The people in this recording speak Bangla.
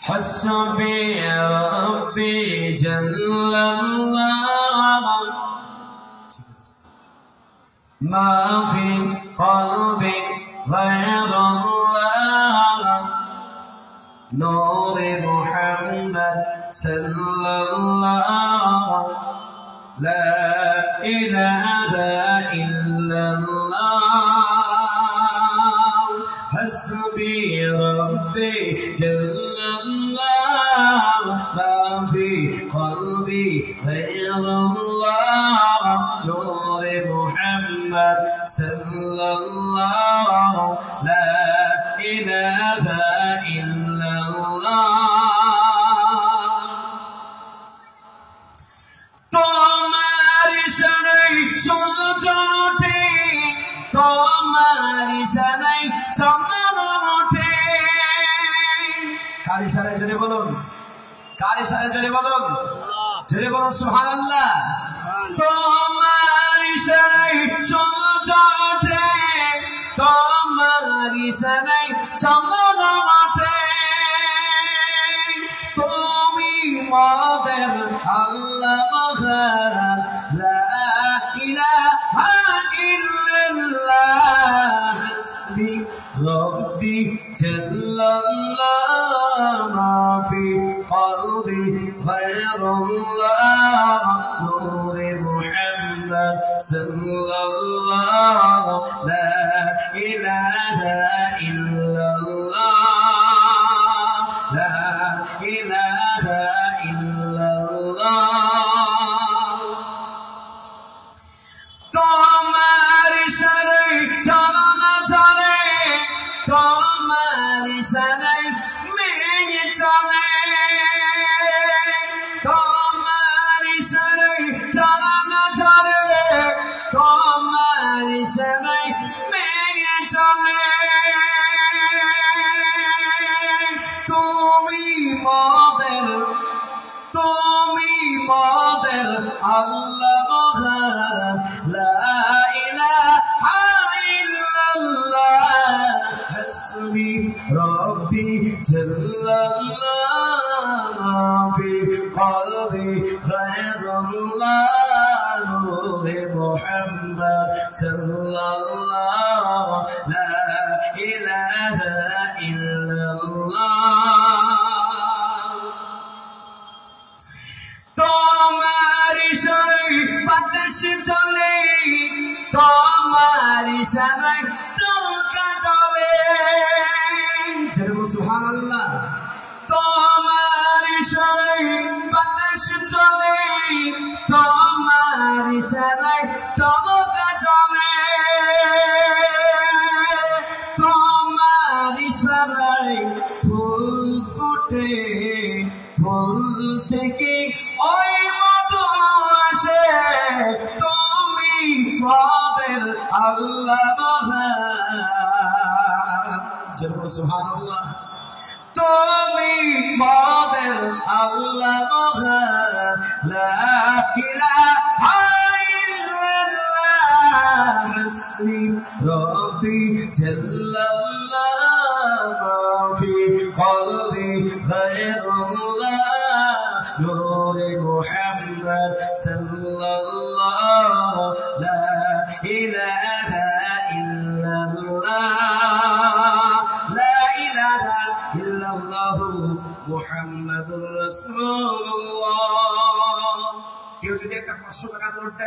حسبي ربي جل الله ما في قلبي غير الله نور محمد صلى الله لا إله إلا الله حسبي ربي جل الله ما في قلبي غير الله نور محمد صلى الله لا إله إلا الله তোমারি সানাই চলতে তোমারি সানাই চন্দন ওঠে কারি সানাই জোরে বলুন কারি সানাই জোরে বলুন জোরে বলুন সুবহানাল্লাহ তোমারি সানাই চলতে তোমারি সানাই চন্দন ওঠে তুমি মদের আল্লাহ মহান লা ইলাহা ইল্লাল্লাহ হাসবি রব্বি জাল্লাল্লাহ মা ফি কলবি গায়রুল্লাহ নূরে মুহাম্মদ সাল্লাল্লাহু লা ইলাহা ইল্লাল্লাহ লা ইলাহা ইল্লাল্লাহ তোমার ইশারায় চলনা চলে তোমার ইশারায় মেঘে চলে তোমার ইশারায় চলনা চলে তোমার ইশারায় মেঘে চলে তুমি মদের আল্লাহ মহান লা ইলাহা ইল্লাল্লাহ হাসবি রব্বি জাল্লাল্লাহ মা ফি কলবি গায়রুল্লাহ নূরে মুহাম্মদ সাল্লাল্লাহু লা ইলাহা ইল্লাল্লাহ তোমার ইশারায় বাতাস চলে তোমার ইশারায় নৌকা চলে জোরে সুবহানাল্লাহ তোমার ইশারায় বাতাস চলে তোমার ইশারায় নৌকা চলে তোমার ইশারায় ফুল ফুটে ফুল থেকে ওই মধু আসে তুমি মদের আল্লাহ মহান জোরে সুবহানাল্লাহ তুমি মদের আল্লাহ মহান লা ইলাহা ইল্লাল্লাহ হাসবি রব্বি জাল্লাল্লাহ মা ফি কলবি গায়রুল্লাহ নূরে মুহাম্মদ সাল্লাল্লাহু লা ইলাহা ইল্লাল্লাহ লা ইলাহা ইল্লাল্লাহু মুহাম্মাদুর রাসূলুল্লাহ কেউ যদি একটা 500 টাকা নোট